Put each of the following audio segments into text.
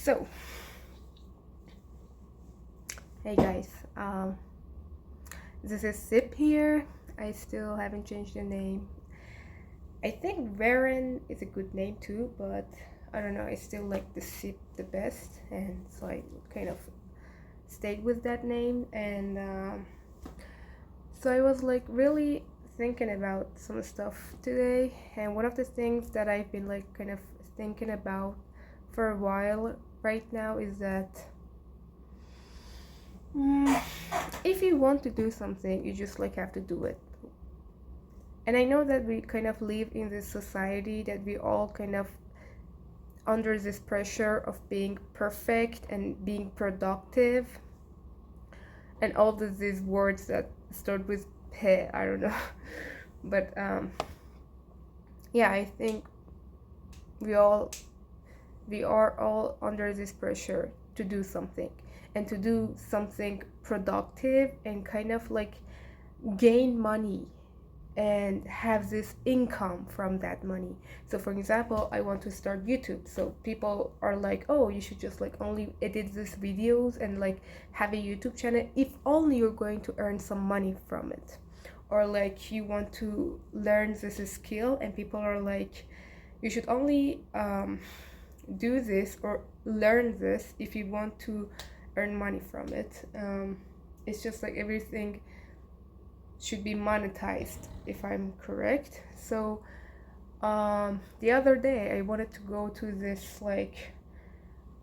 So, hey guys, this is Sip here. I still haven't changed the name. I think Varen is a good name too, but I don't know. I still like the Sip the best, and so I kind of stayed with that name. And so I was like really thinking about some stuff today, and one of the things that I've been like kind of thinking about for a while right now is that. Mm, if you want to do something, you just like have to do it. And I know that we kind of live in this society that we all kind of under this pressure of being perfect and being productive and all these words that start with pe, I don't know. But yeah, I think we all we are all under this pressure to do something and to do something productive and kind of like gain money and have this income from that money. So for example, I want to start YouTube. So people are like, oh, you should just like only edit these videos and like have a YouTube channel if only you're going to earn some money from it. Or like you want to learn this skill and people are like, you should only do this or learn this if you want to earn money from it. It's just like everything should be monetized, if I'm correct. So the other day I wanted to go to this like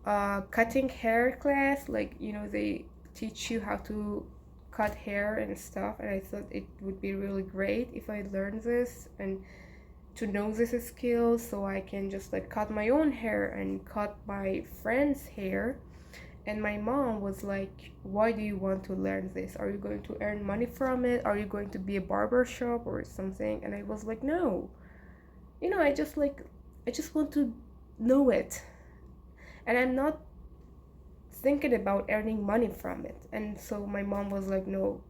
cutting hair class, like they teach you how to cut hair and stuff, and I thought it would be really great if I learned this and to know this skill so I can just like cut my own hair and cut my friend's hair. And my mom was like, why do you want to learn this? Are you going to earn money from it? Are you going to be a barber shop or something? And I was like, no. I just want to know it. And I'm not thinking about earning money from it. And so my mom was like, no,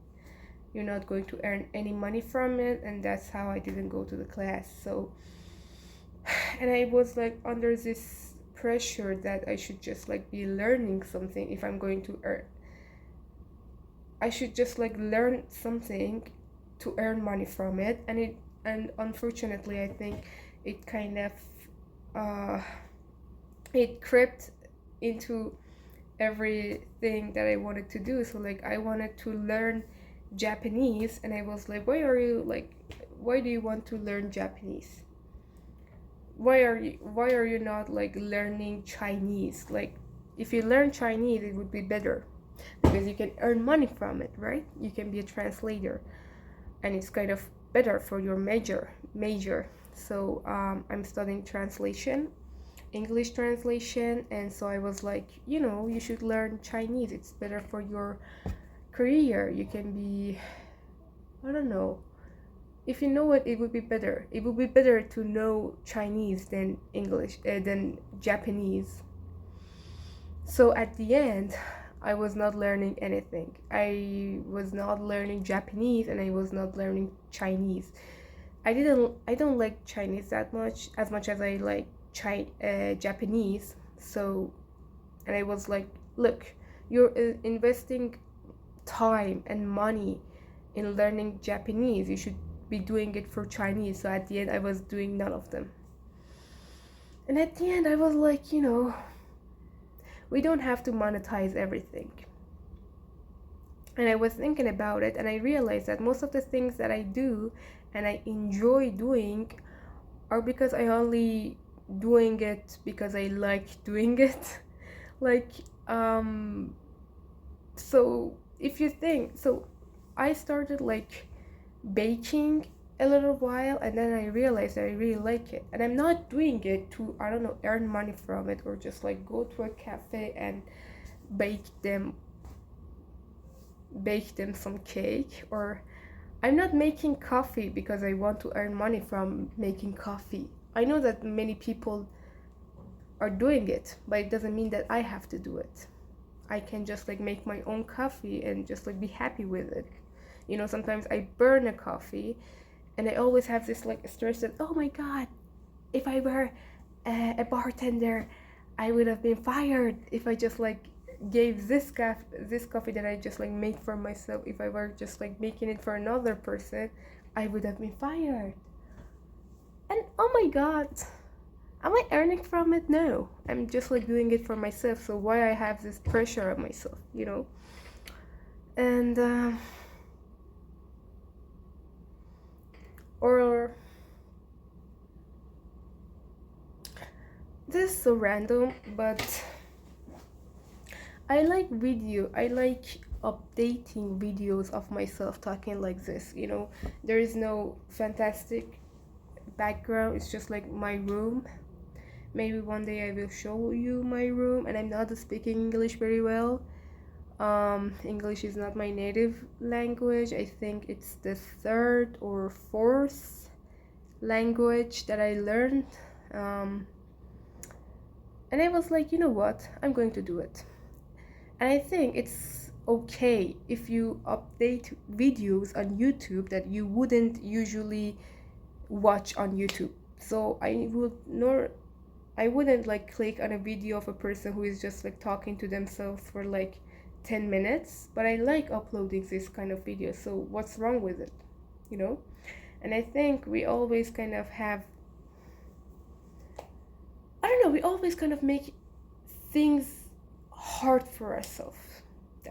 you're not going to earn any money from it. And that's how I didn't go to the class. So, and I was like under this pressure that I should just like be learning something if I'm going to earn. I should just like learn something to earn money from it, and unfortunately I think it kind of uh it crept into everything that I wanted to do. So like I wanted to learn Japanese, and I was like, why do you want to learn Japanese? Why are you not like learning Chinese? Like if you learn Chinese it would be better because you can earn money from it, right? You can be a translator and it's kind of better for your major. So I'm studying translation, English translation, and so I was like, you should learn Chinese. It's better for your career. You can be, I don't know, if you know it, it would be better. It would be better to know Chinese than English, than Japanese. So at the end, I was not learning anything. I was not learning Japanese and I was not learning Chinese. I don't like Chinese that much as I like Japanese. So, and I was like, look, you're investing time and money in learning Japanese. You should be doing it for Chinese. So at the end I was doing none of them. And at the end I was like, we don't have to monetize everything. And I was thinking about it and I realized that most of the things that I do and I enjoy doing are because I only doing it because I like doing it. like so if you think so, I started like baking a little while and then I realized that I really like it, and I'm not doing it to, I don't know, earn money from it or just like go to a cafe and bake them some cake, or I'm not making coffee because I want to earn money from making coffee. I know that many people are doing it, but it doesn't mean that I have to do it. I can just like make my own coffee and just like be happy with it. Sometimes I burn a coffee and I always have this like stress that, oh my god, if I were a bartender, I would have been fired if I just like gave this coffee that I just like made for myself. If I were just like making it for another person, I would have been fired. And oh my god, am I earning from it? No, I'm just like doing it for myself. So why I have this pressure on myself, you know? And or this is so random, but I like updating videos of myself talking like this, you know. There is no fantastic background, it's just like my room. Maybe one day I will show you my room, and I'm not speaking English very well. English is not my native language. I think it's the third or fourth language that I learned. Um, and I was like, you know what? I'm going to do it. And I think it's okay if you update videos on YouTube that you wouldn't usually watch on YouTube. So I wouldn't like click on a video of a person who is just like talking to themselves for like 10 minutes, but I like uploading this kind of video. So what's wrong with it? You know? And I think we always kind of have, I don't know, we always kind of make things hard for ourselves.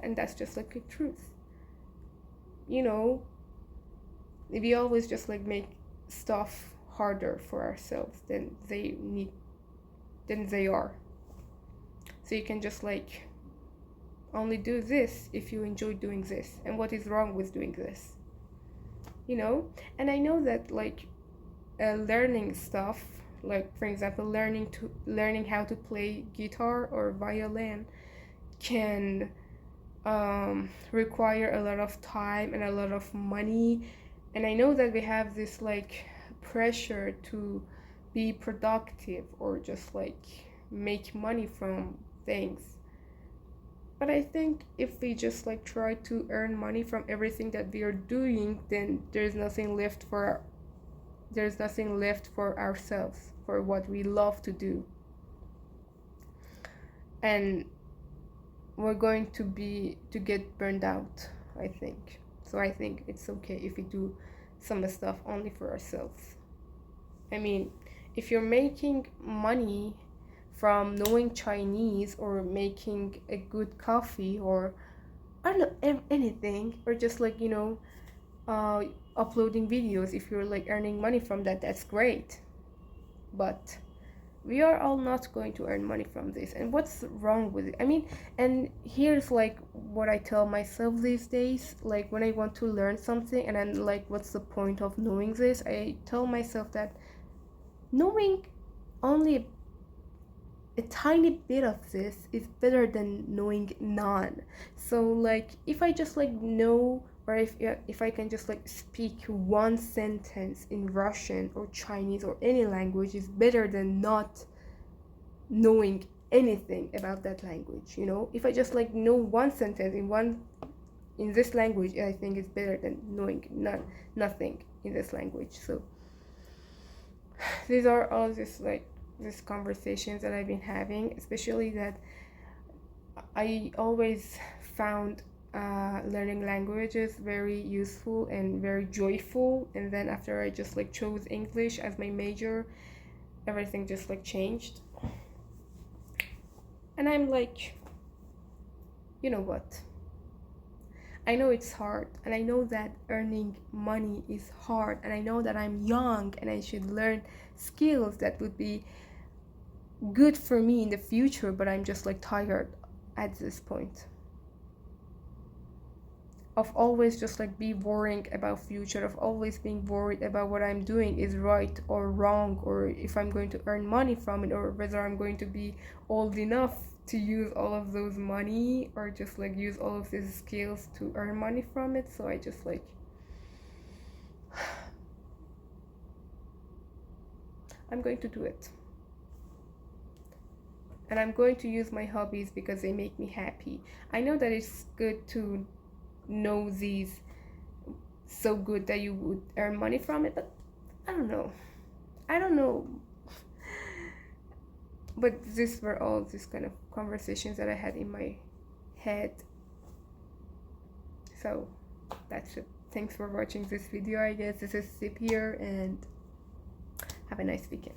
And that's just like the truth. You know, we always just like make stuff harder for ourselves than they are. So you can just like only do this if you enjoy doing this. And what is wrong with doing this? You know? And I know that like learning stuff, like for example learning how to play guitar or violin can require a lot of time and a lot of money. And I know that we have this like pressure to be productive or just like make money from things. But I think if we just like try to earn money from everything that we are doing, then there's nothing left for ourselves, for what we love to do. And we're going to get burned out, I think. So I think it's okay if we do some stuff only for ourselves. I mean, if you're making money from knowing Chinese or making a good coffee or I don't know anything, or just like uh, uploading videos, if you're like earning money from that, that's great. But we are all not going to earn money from this, and what's wrong with it? I mean, and here's like what I tell myself these days, like when I want to learn something and I'm like, what's the point of knowing this? I tell myself that knowing only a tiny bit of this is better than knowing none. So like if I just like know, or if I can just like speak one sentence in Russian or Chinese or any language, is better than not knowing anything about that language. You know, if I just like know one sentence in this language, I think it's better than knowing nothing in this language. So these are all just like these conversations that I've been having, especially that I always found learning languages very useful and very joyful. And then after I just like chose English as my major, everything just like changed. And I'm like, you know what? I know it's hard, and I know that earning money is hard, and I know that I'm young and I should learn skills that would be good for me in the future, but I'm just like tired at this point of always just like be worrying about future, of always being worried about what I'm doing is right or wrong, or if I'm going to earn money from it, or whether I'm going to be old enough to use all of those money, or just like use all of these skills to earn money from it. So I just like I'm going to do it, and I'm going to use my hobbies because they make me happy. I know that it's good to know these so good that you would earn money from it, but I don't know. but these were all these kind of conversations that I had in my head. So that's it. Thanks for watching this video. I guess this is Sip here, and have a nice weekend.